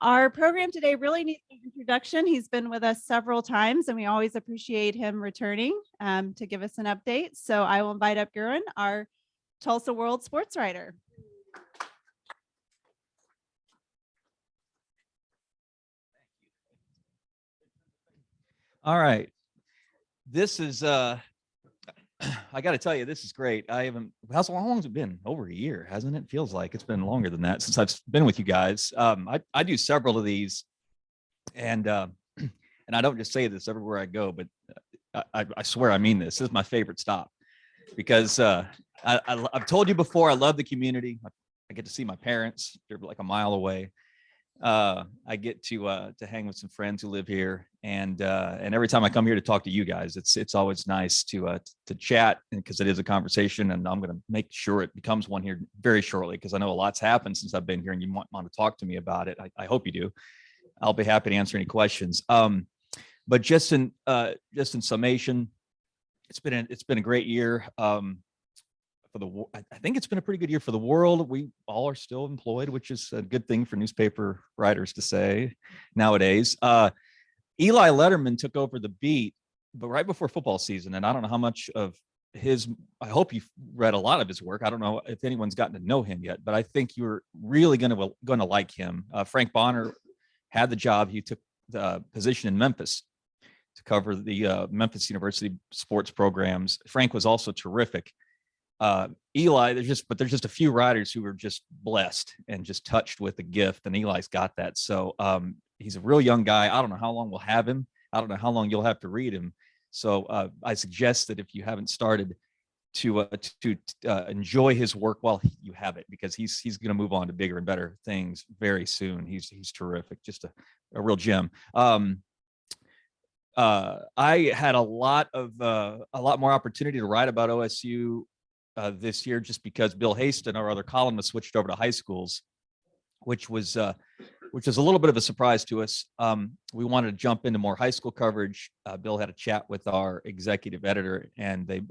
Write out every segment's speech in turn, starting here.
Our program today really needs an introduction. He's been with us several times, and we always appreciate him returning to give us an update. So I will invite up Guerin, our Tulsa World sportswriter. All right. This is I got to tell you, this is great. I haven't, how long has it been? Over a year, hasn't it? Feels like it's been longer than that since I've been with you guys. I do several of these, and I don't just say this everywhere I go, but I swear I mean this. This is my favorite stop because I've told you before, I love the community. I get to see my parents. They're like a mile away. I get to hang with some friends who live here, and every time I come here to talk to you guys, it's always nice to chat, because it is a conversation, and I'm going to make sure it becomes one here very shortly, because I know a lot's happened since I've been here, and you might want to talk to me about it. I hope you do. I'll be happy to answer any questions. But just in summation, it's been a great year. I think it's been a pretty good year for the world. We all are still employed, which is a good thing for newspaper writers to say nowadays. Eli Letterman took over the beat, but right before football season. And I don't know how much of I hope you've read a lot of his work. I don't know if anyone's gotten to know him yet, but I think you're really going to like him. Frank Bonner had the job. He took the position in Memphis to cover the Memphis University sports programs. Frank was also terrific. Eli, there's just a few writers who are just blessed and just touched with the gift, and Eli's got that. So he's a real young guy. I don't know how long we'll have him. I don't know how long you'll have to read him. So I suggest that if you haven't started to enjoy his work while you have it, because he's going to move on to bigger and better things very soon. He's terrific, just a real gem. I had a lot more opportunity to write about OSU this year, just because Bill Haston, our other columnist, switched over to high schools, which is a little bit of a surprise to us. We wanted to jump into more high school coverage. Bill had a chat with our executive editor, and they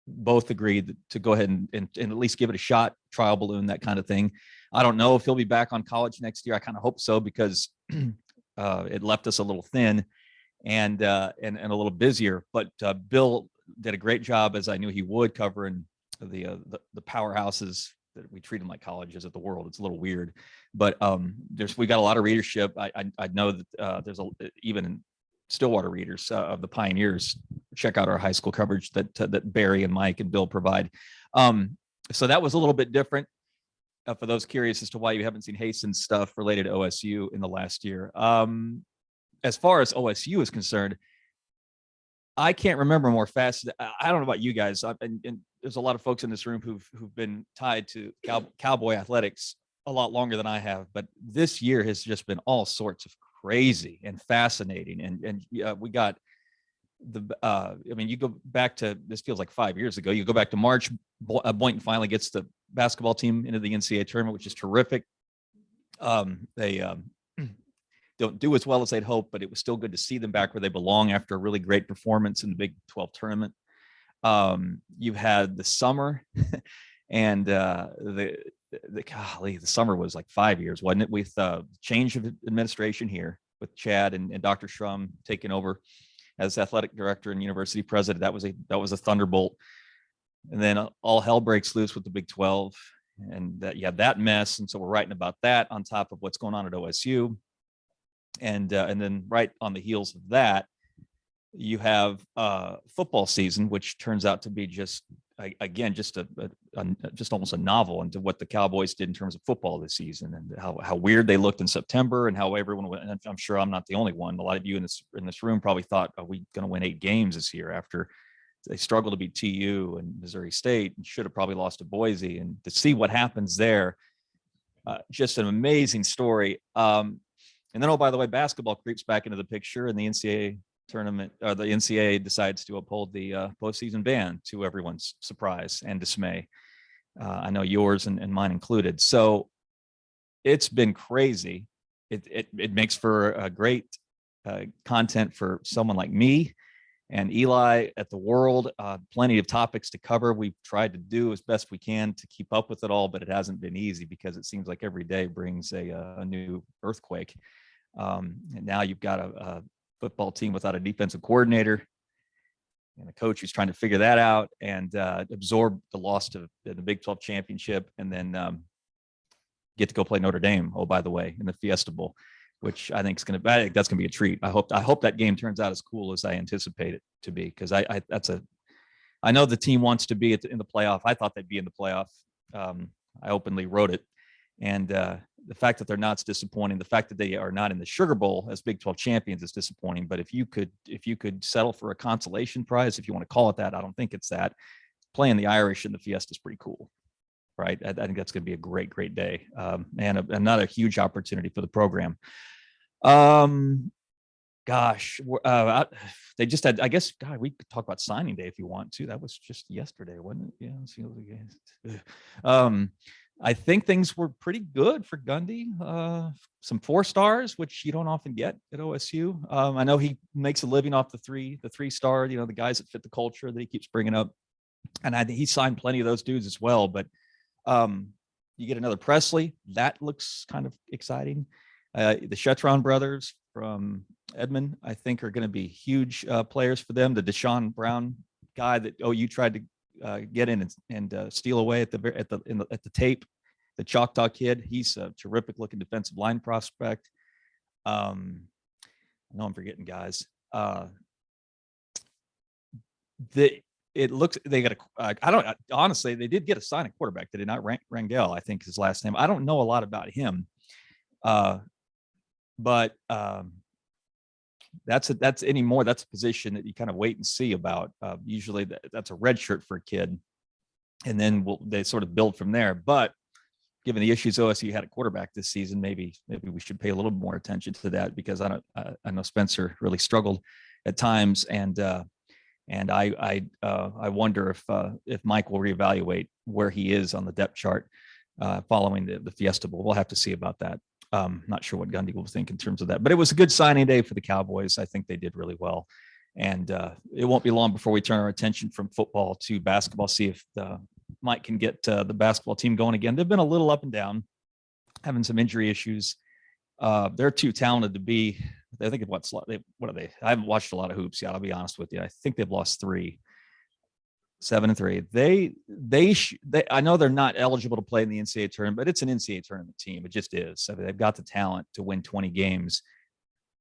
both agreed to go ahead and at least give it a shot, trial balloon, that kind of thing. I don't know if he'll be back on college next year. I kind of hope so, because it left us a little thin and a little busier. But Bill did a great job, as I knew he would, covering the powerhouses that we treat them like colleges of the world. It's a little weird, but we got a lot of readership. I know that there's even Stillwater readers of the Pioneers check out our high school coverage that Barry and Mike and Bill provide. So that was a little bit different. For those curious as to why you haven't seen Haston's stuff related to OSU in the last year. As far as OSU is concerned, I can't remember more fast. I don't know about you guys, and there's a lot of folks in this room who've been tied to Cowboy athletics a lot longer than I have. But this year has just been all sorts of crazy and fascinating. And we got you go back to, this feels like 5 years ago. You go back to March, Boynton finally gets the basketball team into the NCAA tournament, which is terrific. They don't do as well as they'd hoped, but it was still good to see them back where they belong after a really great performance in the Big 12 tournament. You've had the summer, and the summer was like 5 years, wasn't it? With change of administration here, with Chad and Dr. Shrum taking over as athletic director and university president. That was a thunderbolt. And then all hell breaks loose with the Big 12, and you have that mess. And so we're writing about that on top of what's going on at OSU. And then right on the heels of that, you have football season, which turns out to be just almost a novel into what the Cowboys did in terms of football this season, and how weird they looked in September, and how everyone went. And I'm sure I'm not the only one. A lot of you in this room probably thought, are we going to win 8 games this year, after they struggled to beat TU and Missouri State, and should have probably lost to Boise. And to see what happens there, just an amazing story. And then, oh, by the way, basketball creeps back into the picture, and the NCAA tournament, the NCAA decides to uphold the postseason ban, to everyone's surprise and dismay. I know yours and mine included. So it's been crazy. It makes for a great content for someone like me, and Eli at the World. Plenty of topics to cover. We've tried to do as best we can to keep up with it all, but it hasn't been easy because it seems like every day brings a new earthquake. And now you've got a football team without a defensive coordinator and a coach who's trying to figure that out and absorb the loss to the Big 12 championship, and then get to go play Notre Dame. Oh, by the way, in the Fiesta Bowl, which I think is going to, I think that's going to be a treat. I hope that game turns out as cool as I anticipate it to be, because I know the team wants to be in the playoff. I thought they'd be in the playoff. I openly wrote it, and the fact that they're not is disappointing. The fact that they are not in the Sugar Bowl as Big 12 champions is disappointing. But if you could settle for a consolation prize, if you want to call it that, I don't think it's that. Playing the Irish in the Fiesta is pretty cool, right? I think that's going to be a great day, and another huge opportunity for the program. Gosh, they just had, I guess, God, we could talk about signing day if you want to. That was just yesterday, wasn't it? Yeah. I think things were pretty good for Gundy. Some 4 stars, which you don't often get at OSU. I know he makes a living off the three star, the guys that fit the culture that he keeps bringing up. And I think he signed plenty of those dudes as well. But you get another Presley. That looks kind of exciting. The Shetron brothers from Edmond, I think, are going to be huge players for them. The Deshaun Brown guy that OU tried to get in and steal away at the tape, the Choctaw kid. He's a terrific looking defensive line prospect. I know I'm forgetting guys. It looks, they got I don't, honestly, they did get a sign at quarterback. They did not Rangel, I think his last name. I don't know a lot about him. But that's anymore. That's a position that you kind of wait and see about. Usually that's a red shirt for a kid, and then they sort of build from there. But given the issues OSU had at quarterback this season, maybe we should pay a little more attention to that, because I know Spencer really struggled at times, and I wonder if Mike will reevaluate where he is on the depth chart following the Fiesta Bowl. We'll have to see about that. Not sure what Gundy will think in terms of that, but it was a good signing day for the Cowboys. I think they did really well, and it won't be long before we turn our attention from football to basketball. See if Mike can get the basketball team going again. They've been a little up and down, having some injury issues. They're too talented to be. I think what are they? I haven't watched a lot of hoops yet. I'll be honest with you. I think they've lost 3. 7-3. They I know they're not eligible to play in the NCAA tournament, but it's an NCAA tournament team. It just is. I mean, they've got the talent to win 20 games.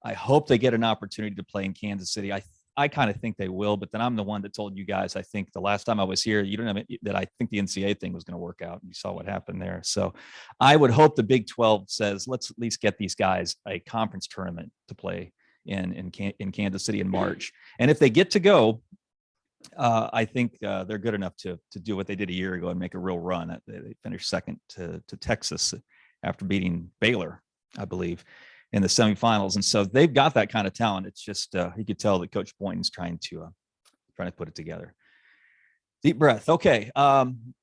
I hope they get an opportunity to play in Kansas City. I kind of think they will, but then I'm the one that told you guys, I think the last time I was here, you don't know that I think the NCAA thing was going to work out. You saw what happened there. So I would hope the Big 12 says, let's at least get these guys a conference tournament to play in Kansas City in March. And if they get to go, I think they're good enough to do what they did a year ago and make a real run. They finished second to Texas after beating Baylor, I believe, in the semifinals. And so they've got that kind of talent. It's just you could tell that Coach Boynton's trying to put it together. Deep breath. Okay,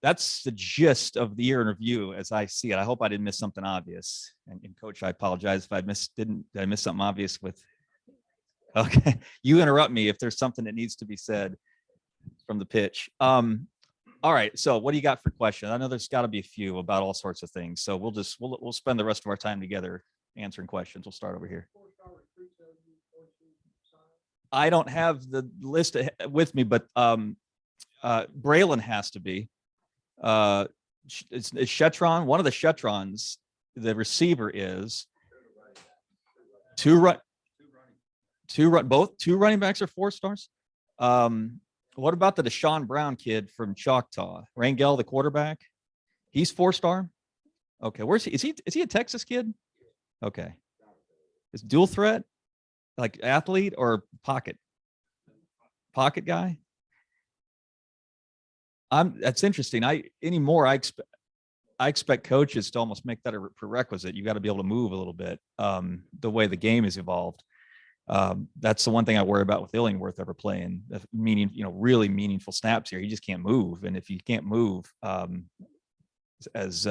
that's the gist of the year in review as I see it. I hope I didn't miss something obvious. And Coach, I apologize if I missed something obvious with. Okay, you interrupt me if there's something that needs to be said from the pitch. All right. So what do you got for questions? I know there's got to be a few about all sorts of things. So we'll spend the rest of our time together answering questions. We'll start over here. I don't have the list with me, but Braylon has to be. It's Shetron. One of the Shetrons, the receiver is two running backs are 4 stars. What about the Deshaun Brown kid from Choctaw? Rangel, the quarterback, he's 4-star. Okay, where's he? Is he a Texas kid? Okay, is dual threat, like athlete or pocket guy? That's interesting. I expect coaches to almost make that a prerequisite. You got to be able to move a little bit. The way the game has evolved. That's the one thing I worry about with Illingworth ever playing, really meaningful snaps here. He just can't move. And if you can't move, as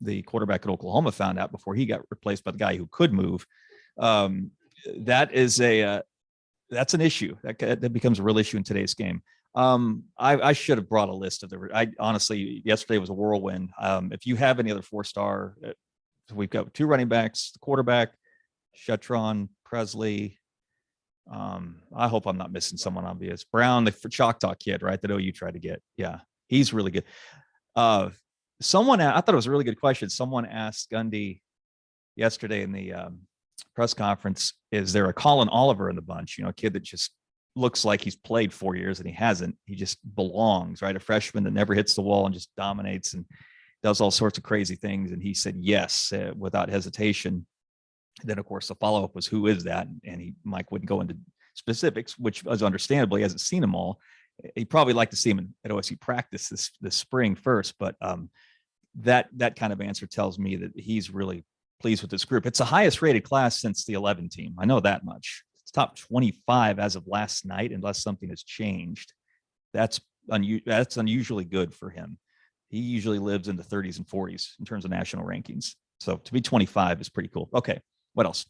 the quarterback at Oklahoma found out before he got replaced by the guy who could move, that is that's an issue that becomes a real issue in today's game. I should have brought a list of I honestly, yesterday was a whirlwind. If you have any other 4-star, we've got 2 running backs, the quarterback, Shetron, Presley. I hope I'm not missing someone obvious. Brown, the Choctaw kid, right? That OU tried to get. Yeah, he's really good. I thought it was a really good question. Someone asked Gundy yesterday in the press conference, is there a Colin Oliver in the bunch? A kid that just looks like he's played 4 years and he hasn't. He just belongs, right? A freshman that never hits the wall and just dominates and does all sorts of crazy things. And he said yes, without hesitation. Then, of course, the follow-up was, who is that? And Mike wouldn't go into specifics, which was understandable. He hasn't seen them all. He'd probably like to see him at OSU practice this spring first. But that kind of answer tells me that he's really pleased with this group. It's the highest rated class since the 11 team. I know that much. It's top 25 as of last night, unless something has changed. That's unusually good for him. He usually lives in the 30s and 40s in terms of national rankings. So to be 25 is pretty cool. Okay. What else?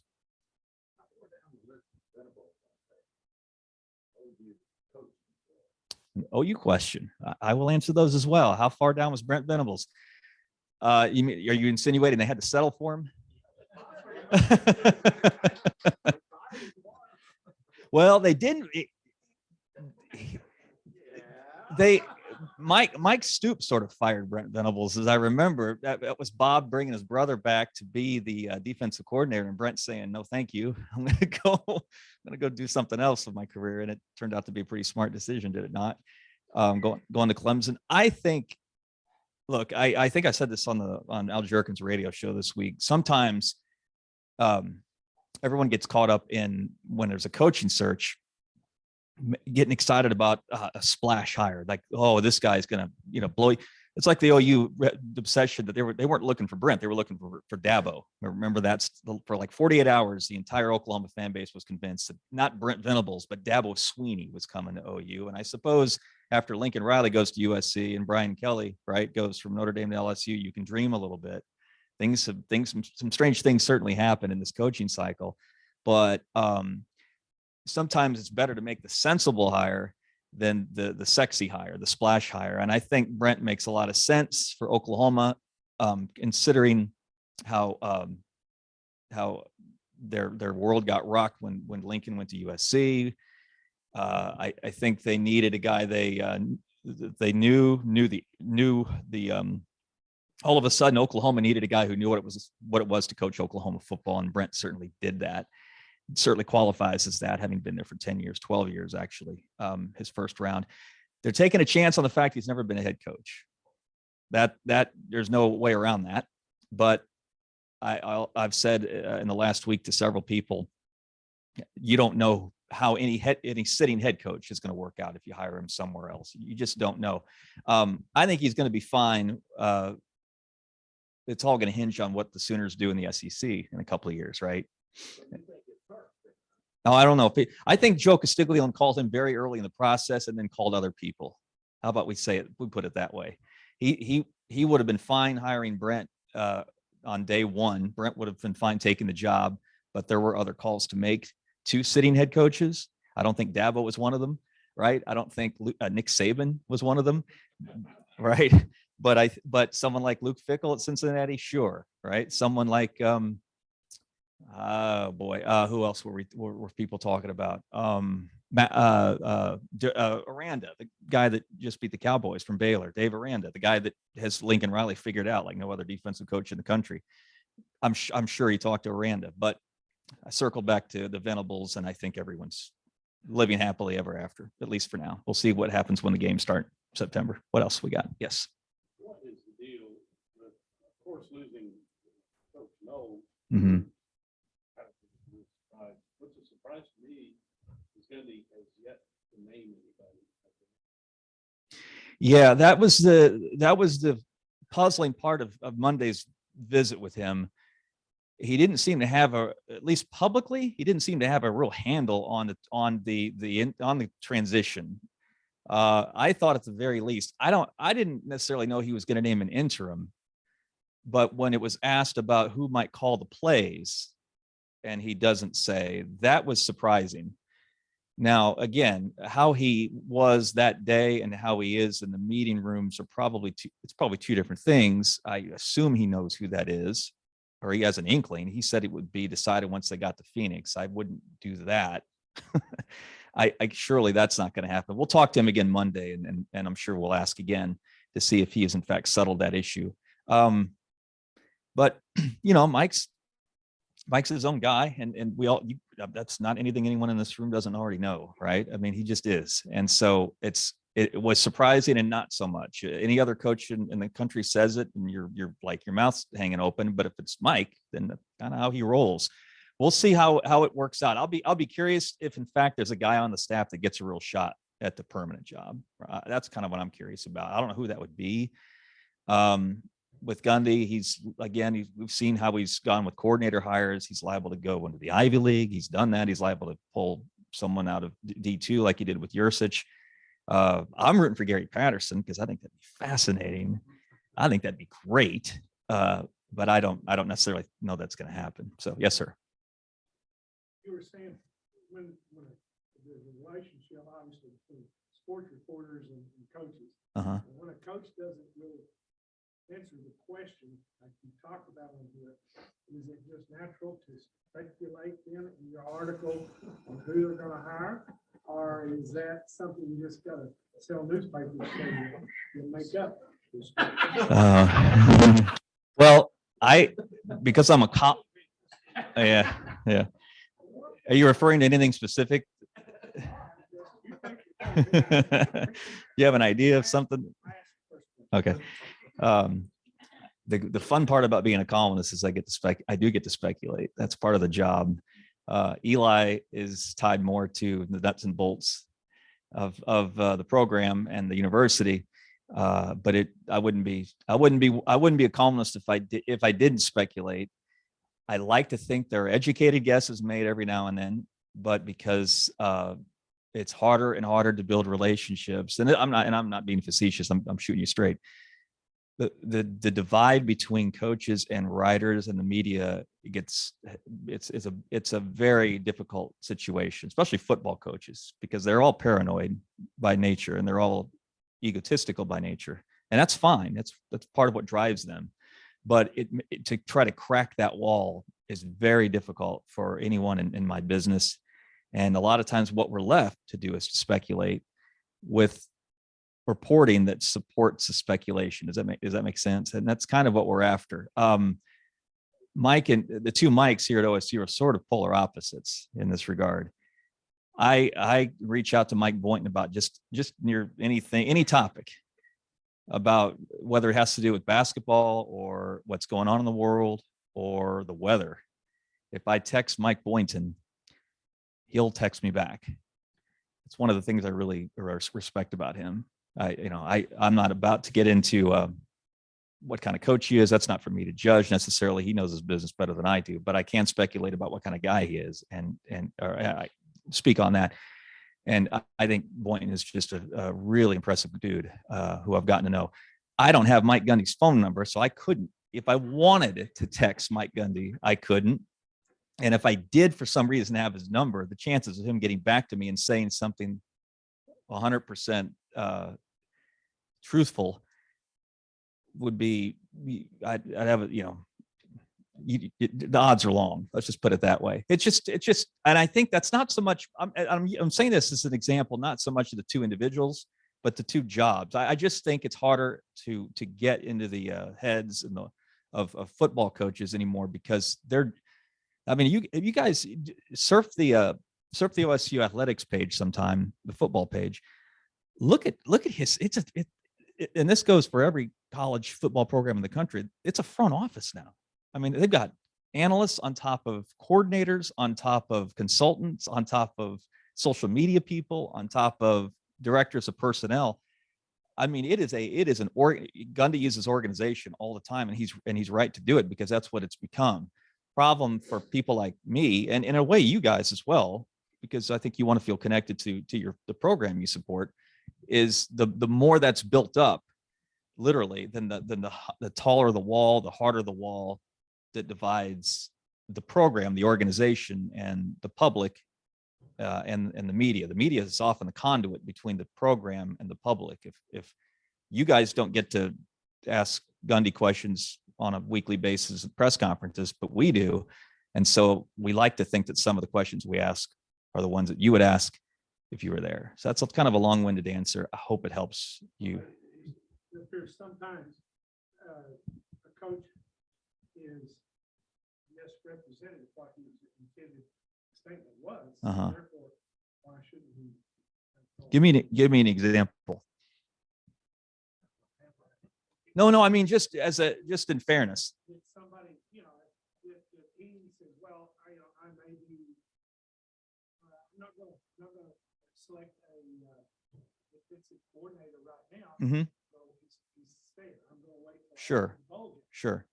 An OU question. I will answer those as well. How far down was Brent Venables? Are you insinuating they had to settle for him? Well, they didn't. Mike Stoops sort of fired Brent Venables, as I remember. That was Bob bringing his brother back to be the defensive coordinator, and Brent saying, "No, thank you. I'm gonna go do something else with my career." And it turned out to be a pretty smart decision, did it not? Going to Clemson. I think. Look, I think I said this on Al Jerkin's radio show this week. Sometimes, everyone gets caught up in when there's a coaching search, getting excited about a splash hire, like, oh, this guy's gonna blow. It's like the OU obsession that they weren't looking for Brent, they were looking for Dabo. Remember, that's for like 48 hours the entire Oklahoma fan base was convinced that not Brent Venables but Dabo Sweeney was coming to OU. And I suppose after Lincoln Riley goes to USC and Brian Kelly, right, goes from Notre Dame to LSU, you can dream a little bit. Some strange things certainly happen in this coaching cycle, but sometimes it's better to make the sensible hire than the sexy hire, the splash hire. And I think Brent makes a lot of sense for Oklahoma, considering how their world got rocked when Lincoln went to USC. I think they needed a guy they knew the all of a sudden Oklahoma needed a guy who knew what it was to coach Oklahoma football, and Brent certainly did that. Certainly qualifies as that, having been there for 10 years, 12 years, actually, his first round. They're taking a chance on the fact he's never been a head coach. That there's no way around that. But I've said in the last week to several people, you don't know how any sitting head coach is going to work out if you hire him somewhere else. You just don't know. I think he's going to be fine. It's all going to hinge on what the Sooners do in the SEC in a couple of years, right? No, I don't know. I think Joe Castiglione called him very early in the process and then called other people. How about we put it that way? He would have been fine hiring Brent on day one. Brent would have been fine taking the job, but there were other calls to make to sitting head coaches. I don't think Dabo was one of them, right? I don't think Nick Saban was one of them, right? But someone like Luke Fickell at Cincinnati, sure, right? Someone like who else were people talking about? Aranda, the guy that just beat the Cowboys from Baylor, Dave Aranda, the guy that has Lincoln Riley figured out like no other defensive coach in the country. I'm sure he talked to Aranda, but I circled back to the Venables, and I think everyone's living happily ever after, at least for now. We'll see what happens when the games start September. What else we got? Yes. What is the deal with, of course, losing Coach Knowles? Mm-hmm. What's a surprise to me is Gundy has yet to name anybody. Yeah, that was the puzzling part of Monday's visit with him. He didn't seem to have at least publicly, he didn't seem to have a real handle on the transition. I thought at the very least, I didn't necessarily know he was going to name an interim, but when it was asked about who might call the plays, and he doesn't say, that was surprising. Now, again, how he was that day and how he is in the meeting rooms are probably it's probably two different things. I assume he knows who that is, or he has an inkling. He said it would be decided once they got to Phoenix. I wouldn't do that. I surely that's not going to happen. We'll talk to him again Monday, and I'm sure we'll ask again to see if he has in fact settled that issue. But Mike's his own guy, and we all that's not anything anyone in this room doesn't already know, right? I mean, he just is. And so it was surprising and not so much. Any other coach in the country says it and you're like your mouth's hanging open, but if it's Mike, then that's kind of how he rolls. We'll see how it works out. I'll be curious if in fact there's a guy on the staff that gets a real shot at the permanent job. That's kind of what I'm curious about. I don't know who that would be. With Gundy, we've seen how he's gone with coordinator hires. He's liable to go into the Ivy League. He's done that. He's liable to pull someone out of D2 like he did with Yursich. I'm rooting for Gary Patterson because I think that'd be fascinating. I think that'd be great. But I don't necessarily know that's going to happen. So yes, sir. You were saying when there's a relationship, obviously, between sports reporters and coaches. Uh-huh. And when a coach doesn't really answer the question, like you talked about on here, is it just natural to speculate then in your article on who they're going to hire? Or is that something you just got to sell newspapers so you make up? Well, because I'm a cop. Yeah. Are you referring to anything specific? You have an idea of something? Okay. The fun part about being a columnist is I do get to speculate. That's part of the job. Eli is tied more to the nuts and bolts of the program and the university. But I wouldn't be a columnist if I didn't speculate. I like to think there are educated guesses made every now and then, but because it's harder and harder to build relationships, and I'm not being facetious. I'm shooting you straight. The divide between coaches and writers and the media it's a very difficult situation, especially football coaches, because they're all paranoid by nature and they're all egotistical by nature, and that's fine. That's part of what drives them. But to try to crack that wall is very difficult for anyone in my business. And a lot of times what we're left to do is to speculate with reporting that supports the speculation. Does that make sense? And that's kind of what we're after. Mike and the two Mikes here at OSU are sort of polar opposites in this regard. I reach out to Mike Boynton about just near anything, any topic, about whether it has to do with basketball or what's going on in the world or the weather. If I text Mike Boynton, he'll text me back. It's one of the things I really respect about him. I'm not about to get into what kind of coach he is. That's not for me to judge necessarily. He knows his business better than I do, but I can speculate about what kind of guy he is and I speak on that. And I think Boynton is just a really impressive dude who I've gotten to know. I don't have Mike Gundy's phone number, so I couldn't. If I wanted to text Mike Gundy, I couldn't. And if I did for some reason have his number, the chances of him getting back to me and saying something 100% truthful would be, I'd have the odds are long. Let's just put it that way. It's just, and I think that's not so much. I'm saying this as an example, not so much of the two individuals, but the two jobs. I just think it's harder to get into the heads and of football coaches anymore, because they're. I mean, you guys surf the OSU athletics page sometime, the football page. Look at his. And this goes for every college football program in the country. It's a front office now. I mean, they've got analysts on top of coordinators, on top of consultants, on top of social media people, on top of directors of personnel. I mean, Gundy uses organization all the time, and he's right to do it, because that's what it's become. Problem for people like me, and in a way you guys as well, because I think you want to feel connected to the program you support, is the more that's built up, literally, than the taller the wall, the harder the wall that divides the program, the organization, and the public and the media. The media is often the conduit between the program and the public. If you guys don't get to ask Gundy questions on a weekly basis at press conferences, but we do. And so we like to think that some of the questions we ask are the ones that you would ask if you were there. So that's kind of a long-winded answer. I hope it helps you. There's sometimes a coach is misrepresented what his intended statement was. Uh-huh. Therefore, why shouldn't he? Give me an example. No, I mean, just in fairness. If somebody, if he says, well, I may be, I'm not gonna select a defensive coordinator right now. Mm-hmm. So he's staying. I'm gonna wait. Sure. Sure.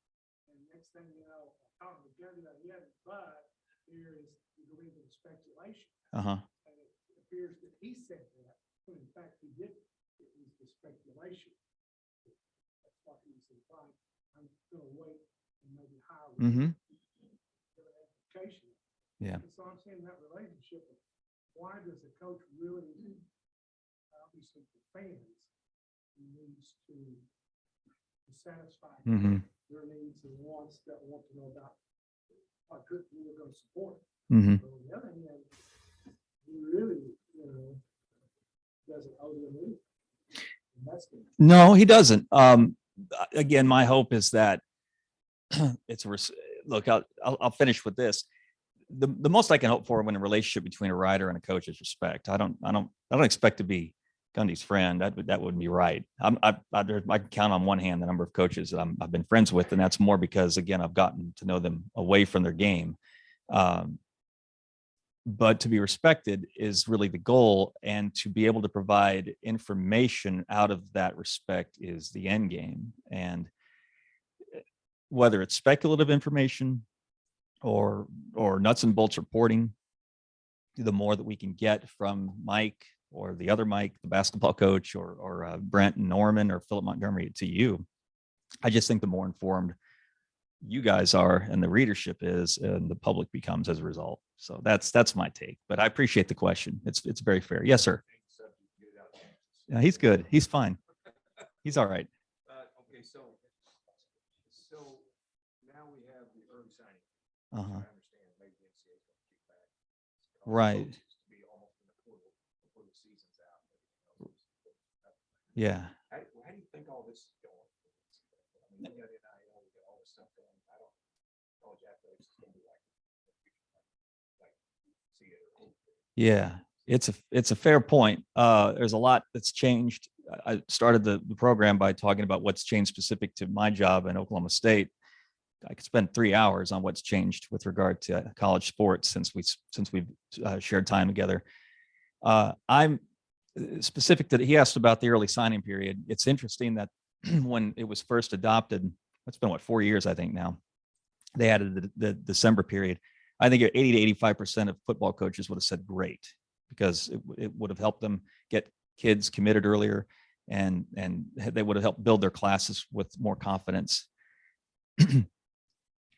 And next thing you know, talking to Gundy, but here is the belief in speculation. Uh-huh. And it appears that he said that, when in fact he didn't. It was the speculation. That's what he was implying. I'm gonna wait and maybe hire. Mm-hmm. Education. Yeah. And so I'm saying that relationship, why does the coach really, obviously for fans, he needs to satisfy Mm-hmm. their needs and wants that want to know about what good we are going to support. Mm-hmm. But on the other hand, he really, doesn't owe them anything. And that's good. No, he doesn't. Again, my hope is that look, I'll finish with this. The most I can hope for when a relationship between a writer and a coach is respect. I don't expect to be Gundy's friend. That wouldn't be right. I can count on one hand the number of coaches that I've been friends with, and that's more because, again, I've gotten to know them away from their game. But to be respected is really the goal, and to be able to provide information out of that respect is the end game. And whether it's speculative information or nuts and bolts reporting, the more that we can get from Mike or the other Mike, the basketball coach, or Brent and Norman or Philip Montgomery to you, I just think the more informed you guys are and the readership is, and the public becomes as a result. So that's my take, but I appreciate the question. It's very fair. Yes, sir. Yeah, he's good. He's fine. He's all right. Okay, so now we have the early signing. Uh-huh. I understand maybe the NCAA is going to kick back. Right. To be almost in the portal before the season's out. Yeah. How do you think all this is going? I mean, we got NIL, we got all this stuff going. I don't college athletics is going to be like see it. Yeah, it's a fair point. There's a lot that's changed. I started the program by talking about what's changed specific to my job in Oklahoma State. I could spend 3 hours on what's changed with regard to college sports since we've shared time together. I'm specific to he asked about the early signing period. It's interesting that when it was first adopted, it's been 4 years, I think now, they added the December period. I think 80 to 85% of football coaches would have said great, because it would have helped them get kids committed earlier, and they would have helped build their classes with more confidence.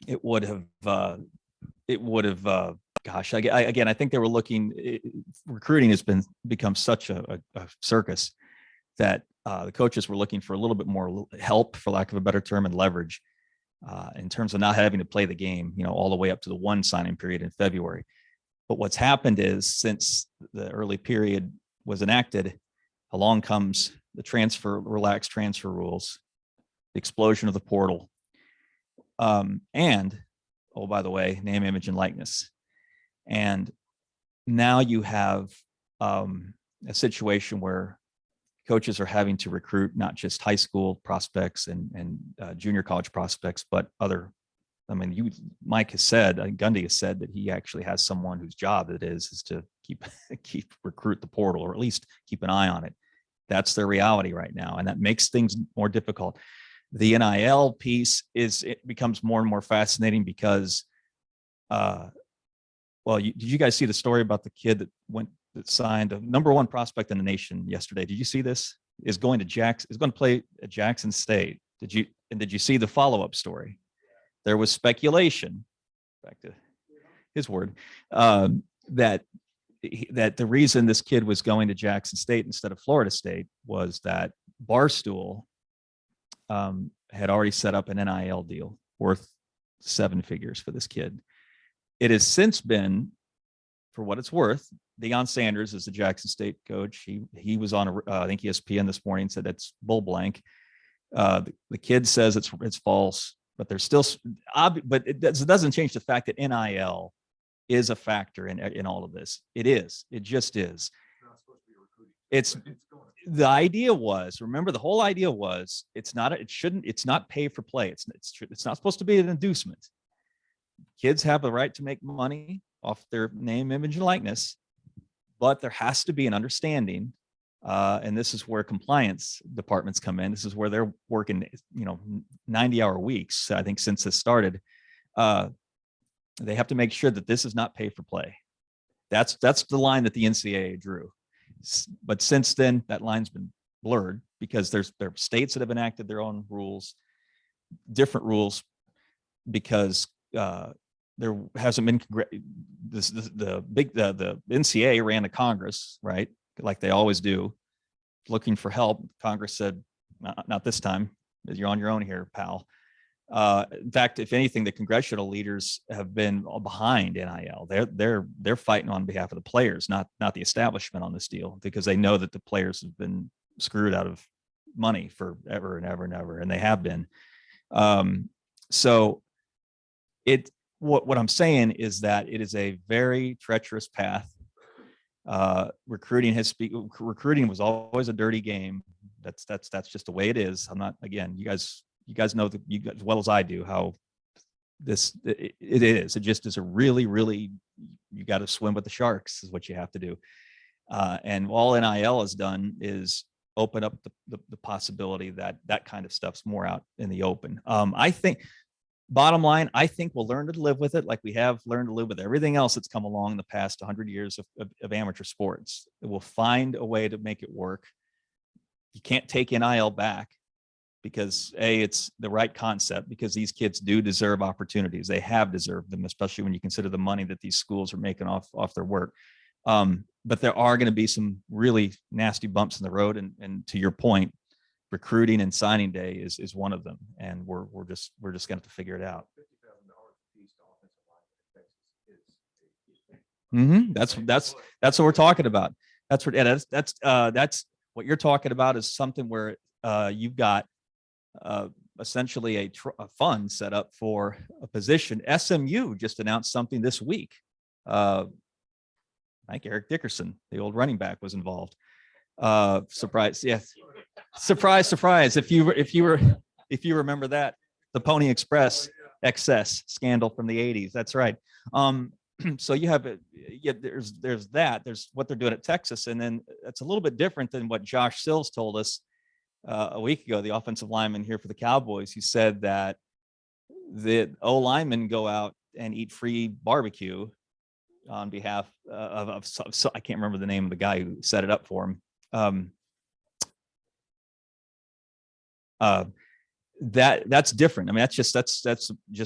It would have gosh, again, I think they were looking, recruiting has become such a circus that the coaches were looking for a little bit more help, for lack of a better term, and leverage in terms of not having to play the game, all the way up to the one signing period in February. But what's happened is, since the early period was enacted, along comes the relaxed transfer rules, the explosion of the portal, and, oh, by the way, name, image, and likeness. And now you have a situation where coaches are having to recruit not just high school prospects and junior college prospects, but other. I mean, Mike has said, Gundy has said that he actually has someone whose job it is to keep recruit the portal, or at least keep an eye on it. That's their reality right now, and that makes things more difficult. The NIL piece it becomes more and more fascinating because, did you guys see the story about the kid that signed a #1 prospect in the nation yesterday? Did you see this? Is going to play at Jackson State. Did you see the follow-up story? There was speculation, back to his word, that that the reason this kid was going to Jackson State instead of Florida State was that Barstool had already set up an NIL deal worth 7 figures for this kid. It has since been, for what it's worth, Deion Sanders is the Jackson State coach. He was on I think ESPN this morning, said that's bull blank. The kid says it's false, but there's still, but it doesn't change the fact that NIL is a factor in all of this. It is. It just is. It's the idea was, remember, the whole idea was it's not pay for play. It's not supposed to be an inducement. Kids have the right to make money off their name, image, and likeness, but there has to be an understanding. And this is where compliance departments come in. This is where they're working, 90-hour weeks. I think since this started, they have to make sure that this is not pay for play. That's the line that the NCAA drew. But since then, that line's been blurred because there are states that have enacted their own rules, different rules, because there hasn't been the NCAA ran to Congress, right? Like they always do, looking for help. Congress said, not this time. You're on your own here, pal. In fact, if anything, the congressional leaders have been behind NIL. They're fighting on behalf of the players, not the establishment on this deal, because they know that the players have been screwed out of money forever and ever and ever, and they have been. So what I'm saying is that it is a very treacherous path. Recruiting was always a dirty game. That's just the way it is. I'm not, again, you guys know that as well as I do how it is. It just is a really, really, you got to swim with the sharks is what you have to do. And all NIL has done is open up the possibility that kind of stuff's more out in the open. I think, bottom line, I think we'll learn to live with it like we have learned to live with everything else that's come along in the past 100 years of amateur sports. We'll find a way to make it work. You can't take NIL back because it's the right concept, because these kids do deserve opportunities. They have deserved them, especially when you consider the money that these schools are making off their work. But there are going to be some really nasty bumps in the road. And to your point, recruiting and signing day is one of them. And we're just going to have to figure it out. That's what we're talking about. That's what you're talking about is something where you've got essentially a fund set up for a position. SMU just announced something this week. I think Eric Dickerson, the old running back, was involved. Surprise. Yes. Surprise. If you remember that, the Pony Express excess scandal from the 80s. That's right. So you have there's what they're doing at Texas. And then it's a little bit different than what Josh Sills told us a week ago, the offensive lineman here for the Cowboys. He said that the O linemen go out and eat free barbecue on behalf of I can't remember the name of the guy who set it up for him. That's different. I mean, that's just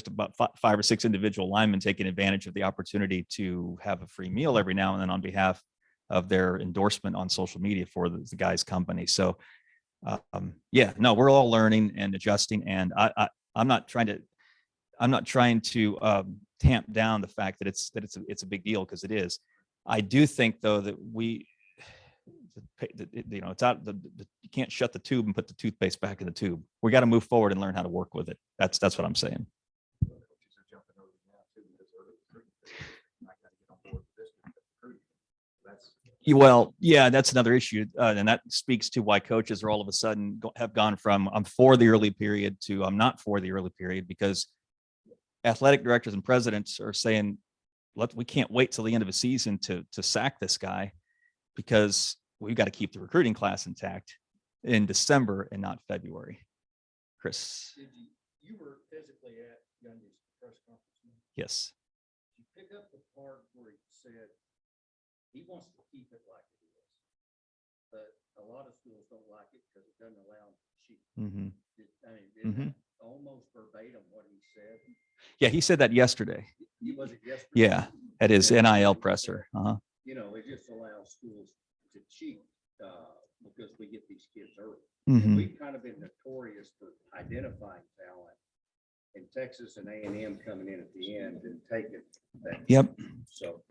about 5 or 6 individual linemen taking advantage of the opportunity to have a free meal every now and then on behalf of their endorsement on social media for the guy's company. So we're all learning and adjusting, and I'm not trying to tamp down the fact that it's a big deal, because it is. I do think though that it's out. You can't shut the tube and put the toothpaste back in the tube. We got to move forward and learn how to work with it. That's what I'm saying. Well, yeah, that's another issue, and that speaks to why coaches are all of a sudden have gone from I'm for the early period to I'm not for the early period, because athletic directors and presidents are saying, we can't wait till the end of a season to sack this guy, because we've got to keep the recruiting class intact in December and not February. Chris. You were physically at Gundy's press conference. Yes. Did you pick up the part where he said he wants to keep it like it is, but a lot of schools don't like it because it doesn't allow them to cheat? Mm-hmm. Isn't that almost verbatim what he said? Yeah, he said that yesterday. Was it yesterday? Yeah, at his NIL presser. It of schools to cheat, because we get these kids early. Mhm. We've kind of been notorious for identifying talent, and Texas and A&M coming in at the end and taking that. Yep. So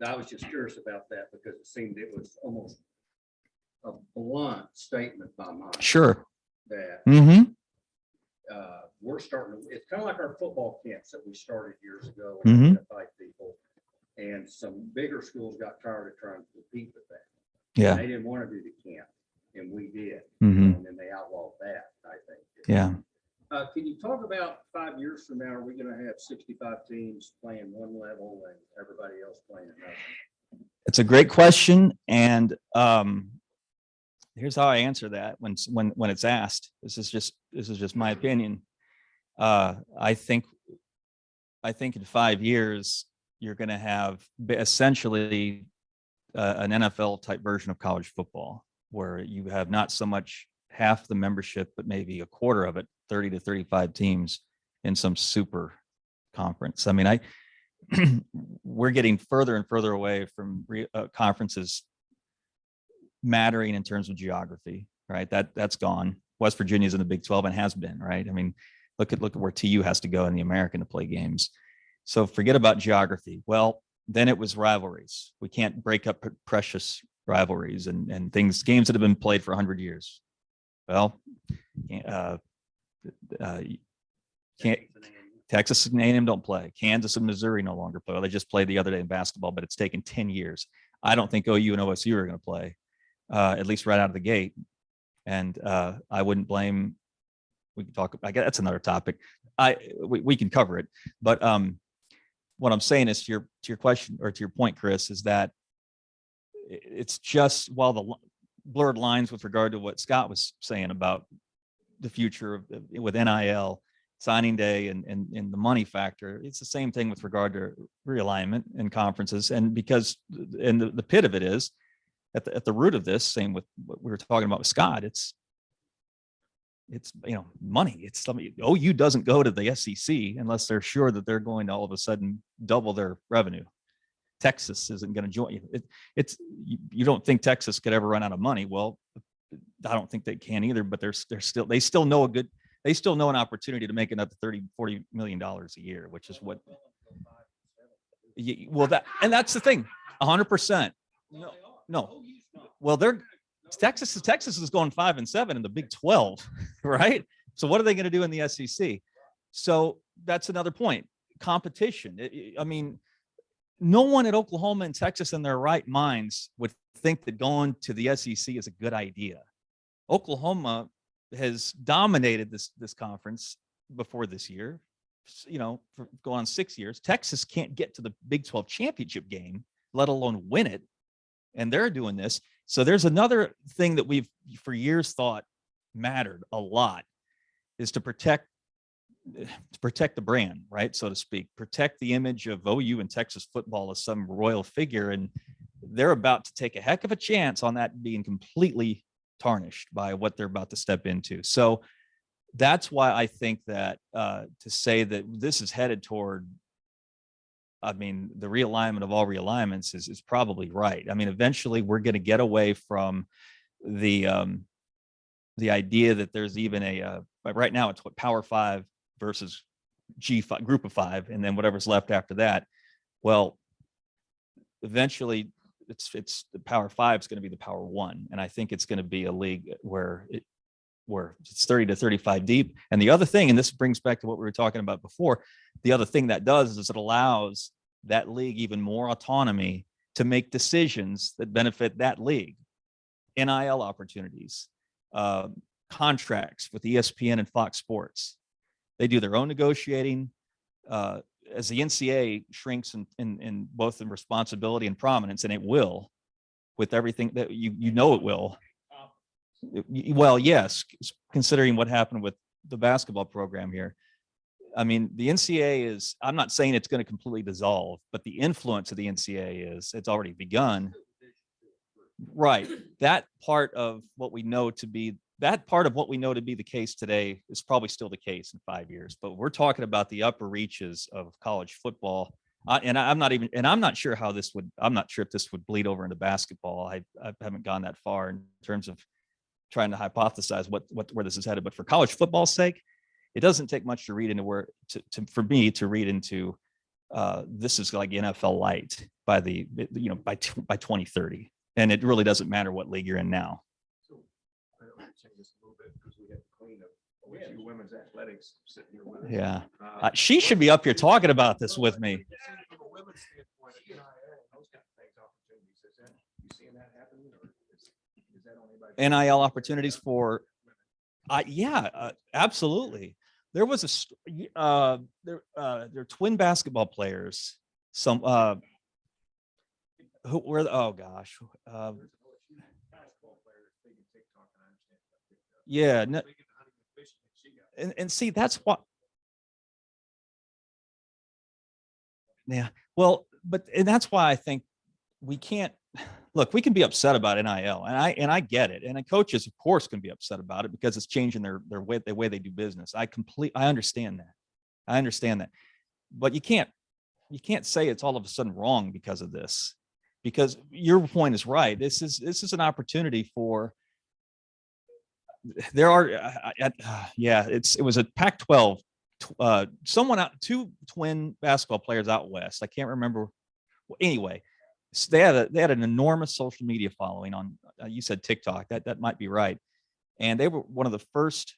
I was just curious about that because it seemed it was almost a blunt statement by mine Sure. that Mm-hmm. we're starting to, it's kind of like our football camps that we started years ago Mhm. and identified people. And some bigger schools got tired of trying to compete with that. Yeah. They didn't want to do the camp, and we did. Mhm. And then they outlawed that, I think. Yeah. Can you talk about 5 years from now, are we going to have 65 teams playing one level and everybody else playing another? It's a great question. And here's how I answer that when it's asked. This is just my opinion. I think in 5 years, you're going to have essentially an NFL type version of college football, where you have not so much half the membership, but maybe a quarter of it, 30 to 35 teams in some super conference. I mean, we're getting further and further away from conferences mattering in terms of geography, right? That's gone. West Virginia's in the Big 12 and has been, right? I mean, look at where TU has to go in the American to play games. So forget about geography. Well, then it was rivalries. We can't break up precious rivalries and games that have been played for 100 years. Well, can't Texas and A&M don't play. Kansas and Missouri no longer play. Well, they just played the other day in basketball, but it's taken 10 years. I don't think OU and OSU are going to play, at least right out of the gate. And I wouldn't blame. We can talk. I guess that's another topic. We can cover it, but what I'm saying is to your question or to your point, Chris, is that it's just while the blurred lines with regard to what Scott was saying about the future with NIL signing day and the money factor, it's the same thing with regard to realignment and conferences. And because the pit of it is at the root of this, same with what we were talking about with Scott, it's money. It's something. OU doesn't go to the SEC unless they're sure that they're going to all of a sudden double their revenue. Texas isn't going to join you. You don't think Texas could ever run out of money? Well, I don't think they can either. But they still know an opportunity to make another $30-40 million a year, which is what. Well, that's the thing. 100%. No. Well, Texas is going 5-7 in the Big 12, right? So what are they going to do in the SEC? So that's another point. Competition. I mean, no one at Oklahoma and Texas in their right minds would think that going to the SEC is a good idea. Oklahoma has dominated this conference before this year, for going on 6 years. Texas can't get to the Big 12 championship game, let alone win it. And they're doing this. So there's another thing that we've for years thought mattered a lot is to protect the brand, right? So to speak, protect the image of OU and Texas football as some royal figure. And they're about to take a heck of a chance on that being completely tarnished by what they're about to step into. So that's why I think that to say that this is headed toward, I mean, the realignment of all realignments is probably right. I mean, eventually we're going to get away from the idea that there's even right now it's what Power 5 versus G5 group of 5, and then whatever's left after that. Well, eventually it's the Power 5 is going to be the Power 1, and I think it's going to be a league where it's 30 to 35 deep. And the other thing, and this brings back to what we were talking about before, the other thing that does is it allows that league even more autonomy to make decisions that benefit that league. NIL opportunities, contracts with ESPN and Fox Sports. They do their own negotiating. As the NCAA shrinks in both in responsibility and prominence, and it will, with everything that it will. Well, yes, considering what happened with the basketball program here. I mean, the NCAA I'm not saying it's going to completely dissolve, but the influence of the NCAA it's already begun. Right. That part of what we know to be the case today is probably still the case in 5 years. But we're talking about the upper reaches of college football. I'm not even, and I'm not sure how this would, I'm not sure if this would bleed over into basketball. I haven't gone that far in terms of trying to hypothesize where this is headed. But for college football's sake, it doesn't take much to read into where for me to read into this is like NFL light by by 2030, and it really doesn't matter what league you're in now. So I don't want to change this a little bit because we had the queen of OSU women's athletics sitting here with us. Yeah, she should be up here talking about this with me. From a women's standpoint, NIL and those kind of things, opportunities, is that, you seeing that happening, or is that on anybody? NIL opportunities for, absolutely. There was they're twin basketball players. Some who were, oh gosh, Basketball player is big in TikTok, and I understand about TikTok. yeah, no, Big in hunting and fishing, and she got. and see that's what. Yeah, well, and that's why I think we can't look. We can be upset about NIL, and I get it. And the coaches, of course, can be upset about it because it's changing their way they do business. I understand that. I understand that, but you can't say it's all of a sudden wrong because of this. Because your point is right. This is an opportunity for. There are, it was a Pac-12. Two twin basketball players out west. I can't remember. Well, anyway, so they had an enormous social media following on. You said TikTok. That might be right. And they were one of the first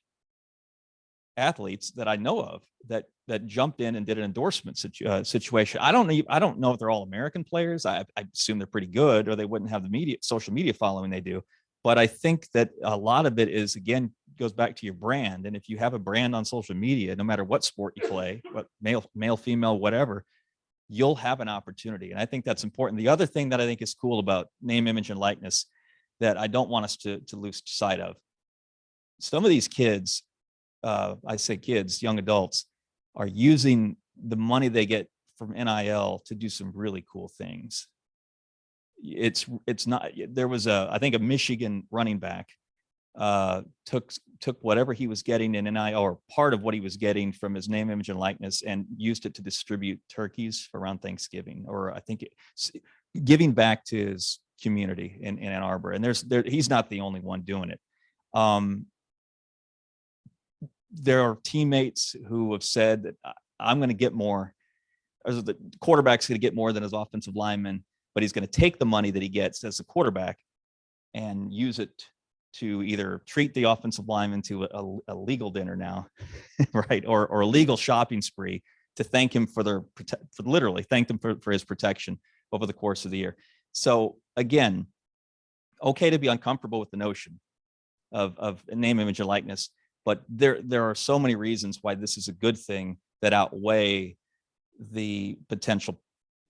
athletes that I know of that jumped in and did an endorsement situation. I don't know if they're all American players. I assume they're pretty good, or they wouldn't have the social media following they do. But I think that a lot of it is, again, goes back to your brand. And if you have a brand on social media, no matter what sport you play, what male, female, whatever, you'll have an opportunity. And I think that's important. The other thing that I think is cool about name, image, and likeness that I don't want us to lose sight of, some of these kids, I say kids, young adults, are using the money they get from NIL to do some really cool things. It's not, there was I think a Michigan running back took whatever he was getting in NIL, or part of what he was getting from his name, image, and likeness, and used it to distribute turkeys around Thanksgiving, or I think giving back to his community in Ann Arbor. And he's not the only one doing it. There are teammates who have said that I'm going to get more, or the quarterback's going to get more than his offensive lineman, but he's going to take the money that he gets as a quarterback and use it to either treat the offensive lineman to a legal dinner now, right, or a legal shopping spree to thank him literally thank them for his protection over the course of the year. So again, okay to be uncomfortable with the notion of name, image, and likeness, but there are so many reasons why this is a good thing that outweigh the potential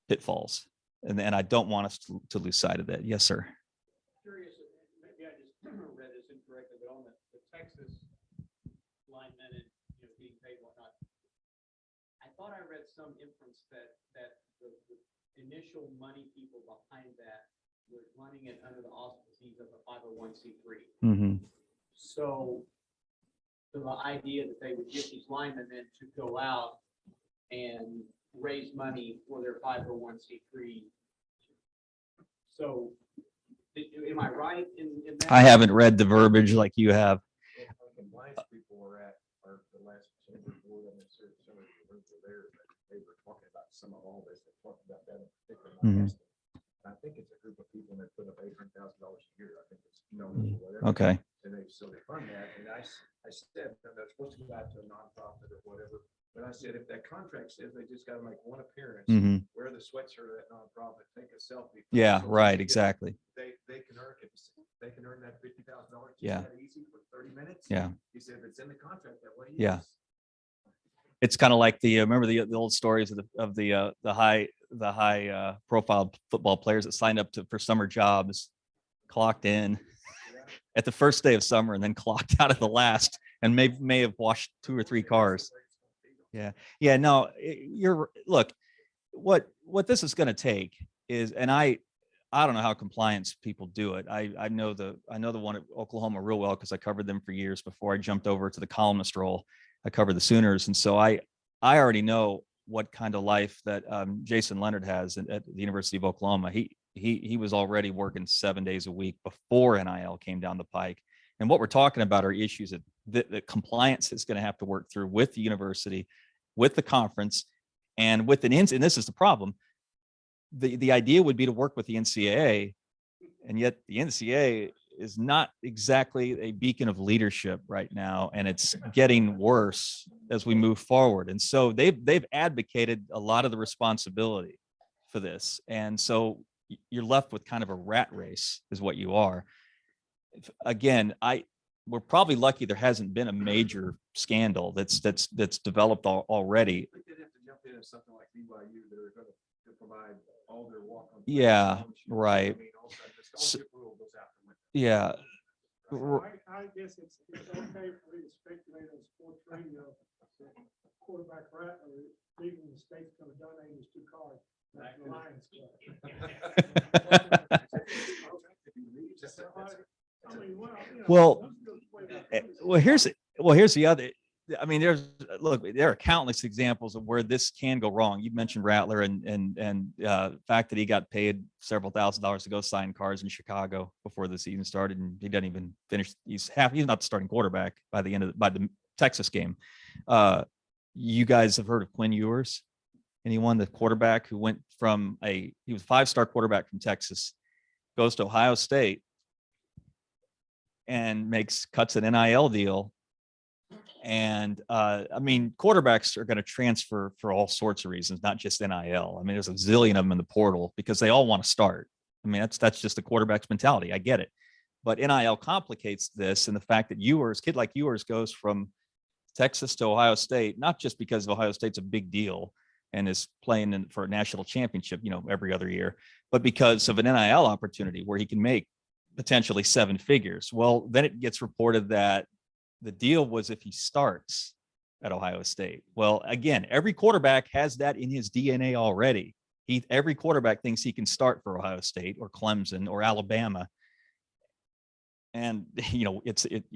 pitfalls. And I don't want us to lose sight of that. Yes, sir. Curious, maybe I just read this incorrectly, but on the Texas linemen and being paid whatnot, I thought I read some inference that the initial money people behind that were running it under the auspices of a 501c3. Mm-hmm. So the idea that they would get these linemen then to go out and raise money for their 501c3. So am I right in that? I haven't read the verbiage like you have. Compliance people were at the last chamber board, and some of the groups were there, but they were talking about some of all this. They talked about that in particular. Mhm. I think it's a group of people that put up $800,000 a year. I think it's or whatever. Okay. And they fund that. And I said they're supposed to go out to a nonprofit or whatever. But I said, if that contract says they just got to make one appearance, Mm-hmm. wear the sweatshirt of that nonprofit, take a selfie. Yeah, social right, media, exactly. They can earn that $50,000. Yeah. That easy for 30 minutes. Yeah. He said, if it's in the contract that way. Yeah. yes. It's kind of like remember the old stories of the high profile football players that signed up for summer jobs, clocked in at the first day of summer and then clocked out at the last, and may have washed 2 or 3 cars. Yeah. No, look, what this is going to take is, and I don't know how compliance people do it. I know the one at Oklahoma real well because I covered them for years before I jumped over to the columnist role. I covered the Sooners, and so I already know what kind of life that Jason Leonard has at the University of Oklahoma. He was already working 7 days a week before NIL came down the pike. And what we're talking about are issues that compliance is going to have to work through with the university, with the conference, and with and this is the problem. The idea would be to work with the NCAA, and yet the NCAA is not exactly a beacon of leadership right now, and it's getting worse as we move forward. And so they've advocated a lot of the responsibility for this, and so you're left with kind of a rat race, is what you are. Again, we're probably lucky there hasn't been a major scandal that's developed already. They did have to jump in something like BYU that are going to provide all their walk-on. Yeah, right. I mean, all of a sudden, the scholarship rule goes out the window. Yeah. So I guess it's okay for me to speculate on sports radio that quarterback Rattler, leaving the state's gonna donate his 2 cars. Back to the Lions Club. I mean, well, you know, Well, let's go way back. here's the other. I mean, there are countless examples of where this can go wrong. You mentioned Rattler and the fact that he got paid several $1,000s to go sign cars in Chicago before the season started, and he doesn't even finish. He's not the starting quarterback by the Texas game. You guys have heard of Quinn Ewers? Anyone? The quarterback who went from he was a 5-star quarterback from Texas, goes to Ohio State, and cuts an NIL deal. And I mean, quarterbacks are going to transfer for all sorts of reasons, not just NIL. I mean, there's a zillion of them in the portal because they all want to start. I mean, that's just the quarterback's mentality. I get it. But NIL complicates this, and the fact that kid like Ewers goes from Texas to Ohio State, not just because Ohio State's a big deal and is playing for a national championship, every other year, but because of an NIL opportunity where he can make potentially 7 figures. Well, then it gets reported that the deal was if he starts at Ohio State. Well, again, every quarterback has that in his DNA already. Every quarterback thinks he can start for Ohio State or Clemson or Alabama. And, he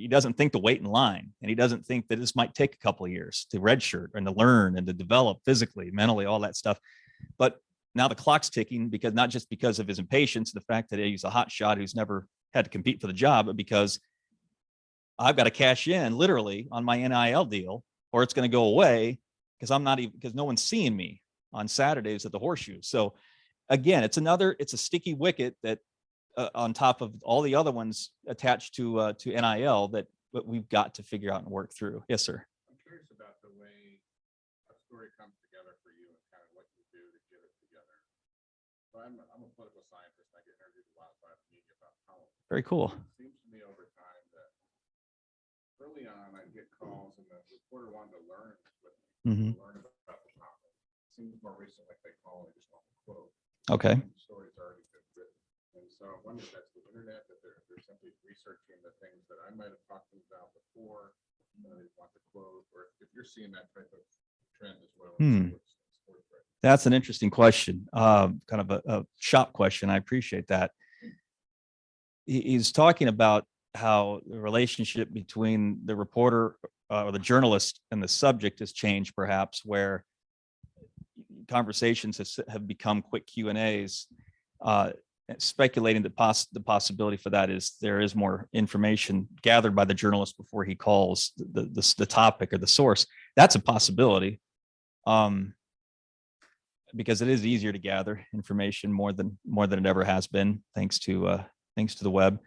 doesn't think to wait in line, and he doesn't think that this might take a couple of years to redshirt and to learn and to develop physically, mentally, all that stuff. But now the clock's ticking, because not just because of his impatience, the fact that he's a hot shot who's never had to compete for the job, but because I've got to cash in literally on my NIL deal, or it's going to go away because no one's seeing me on Saturdays at the Horseshoe. So again, it's a sticky wicket that on top of all the other ones attached to NIL that we've got to figure out and work through. Yes, sir. I'm curious about the way a story comes together for you and kind of what you do to get it together. So I'm a political scientist. I get interviewed a lot by the media about politics. Very cool. It seems to me over time that early on I'd get calls and the reporter wanted to learn with me, learn about the topic. It seems more recent like they call and just want to quote. Okay. The story's already been written. And so I wonder if that's the internet, that they're simply researching the things that I might have talked to them about before, they want to quote, or if you're seeing that type of trend as well. Sports right. That's an interesting question. Kind of a shop question. I appreciate that. He's talking about how the relationship between the reporter or the journalist and the subject has changed, perhaps, where conversations have become quick Q&As. Speculating that the possibility for that is there is more information gathered by the journalist before he calls the topic or the source. That's a possibility, because it is easier to gather information more than it ever has been, thanks to the web.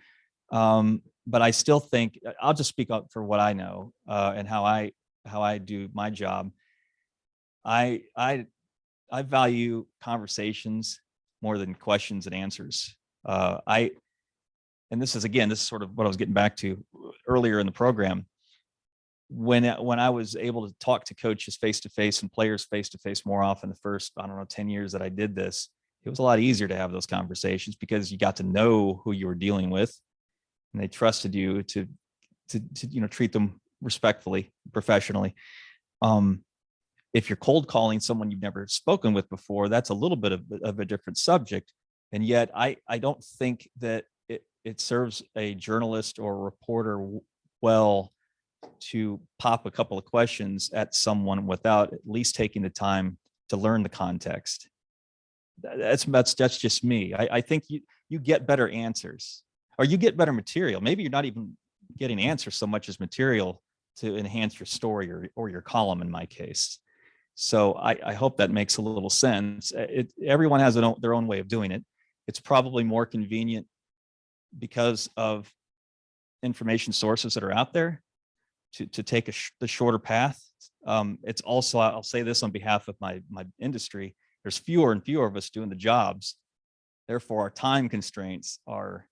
But I still think I'll just speak up for what I know and how I do my job. I value conversations more than questions and answers. And this is sort of what I was getting back to earlier in the program. When I was able to talk to coaches face-to-face and players face-to-face more often the first, 10 years that I did this, it was a lot easier to have those conversations because you got to know who you were dealing with, and they trusted you to treat them respectfully, professionally. If you're cold calling someone you've never spoken with before, that's a little bit of a different subject. And yet I don't think that it serves a journalist or a reporter well to pop a couple of questions at someone without at least taking the time to learn the context. That's just me. I think you get better answers, or you get better material. Maybe you're not even getting answers so much as material to enhance your story or your column in my case. So I hope that makes a little sense. Everyone has their own way of doing it. It's probably more convenient because of information sources that are out there to take the shorter path. It's also, I'll say this on behalf of my industry, there's fewer and fewer of us doing the jobs. Therefore, our time constraints are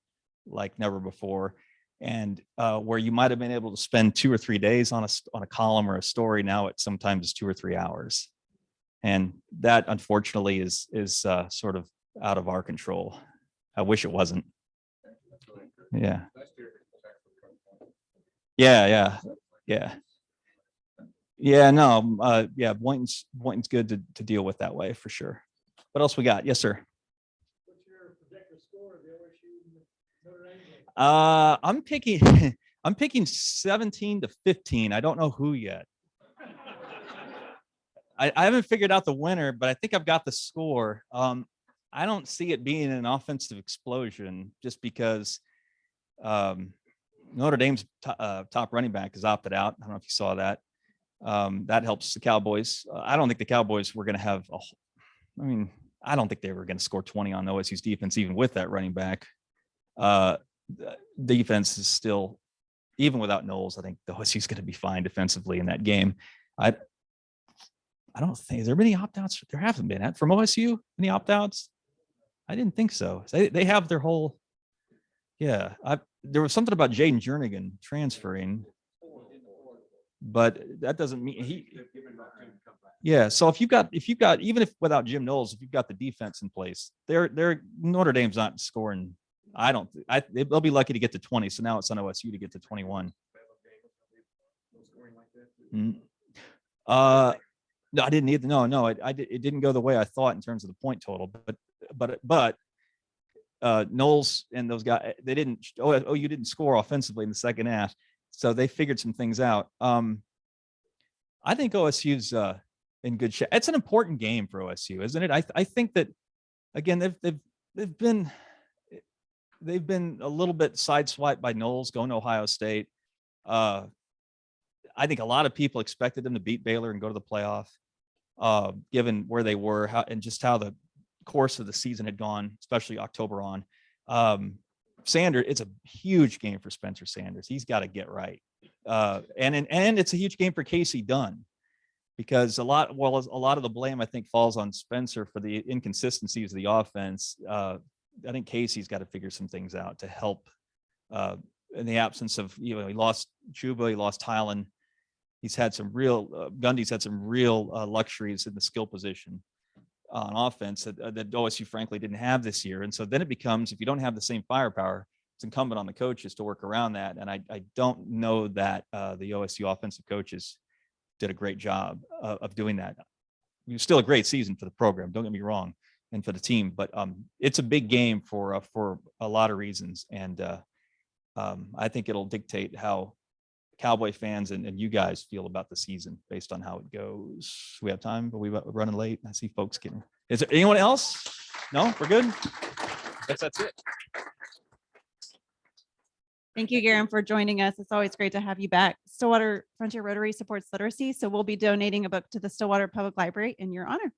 like never before. And where you might have been able to spend 2 or 3 days on a column or a story, now it sometimes is 2 or 3 hours. And that unfortunately is sort of out of our control. I wish it wasn't. Yeah. Yeah. No. Yeah. Boynton's good to deal with that way for sure. What else we got? Yes, sir. What's your projected score of the OSU Notre Dame game? I'm picking 17-15. I don't know who yet. I haven't figured out the winner, but I think I've got the score. I don't see it being an offensive explosion just because Notre Dame's top running back is opted out. I don't know if you saw that. That helps the Cowboys. I don't think the Cowboys were going to have I don't think they were going to score 20 on OSU's defense, even with that running back. The defense is still, even without Knowles, I think the OSU's going to be fine defensively in that game. I don't think, is there many opt-outs? There haven't been from OSU, any opt-outs? I didn't think so. They have their whole, yeah. There was something about Jaden Jernigan transferring, but that doesn't mean yeah. So if you've got, even if without Jim Knowles, if you've got the defense in place, Notre Dame's not scoring. They'll be lucky to get to 20. So now it's on OSU to get to 21. No, I didn't either. No, it didn't go the way I thought in terms of the point total, but Knowles and those guys, they didn't. You didn't score offensively in the second half, so they figured some things out. I think OSU's in good shape. It's an important game for OSU, isn't it? I think that again they've been a little bit sideswiped by Knowles going to Ohio State. I think a lot of people expected them to beat Baylor and go to the playoff, given where they were and just how the course of the season had gone, especially October on. Sanders, it's a huge game for Spencer Sanders. He's got to get right. And it's a huge game for Casey Dunn, because a lot of the blame, I think, falls on Spencer for the inconsistencies of the offense. I think Casey's got to figure some things out to help in the absence of, he lost Chuba, he lost Tylen. He's had some real, Gundy's had some real luxuries in the skill position on offense that OSU frankly didn't have this year. And so then it becomes, if you don't have the same firepower, it's incumbent on the coaches to work around that. And I don't know that the OSU offensive coaches did a great job of doing that. It was still a great season for the program, don't get me wrong, and for the team, but it's a big game for a lot of reasons. And I think it'll dictate how Cowboy fans and you guys feel about the season based on how it goes. We have time, but we're running late. I see folks getting. Is there anyone else? No, we're good. Guess that's it. Thank you, Guerin, for joining us. It's always great to have you back. Stillwater Frontier Rotary supports literacy, so we'll be donating a book to the Stillwater Public Library in your honor.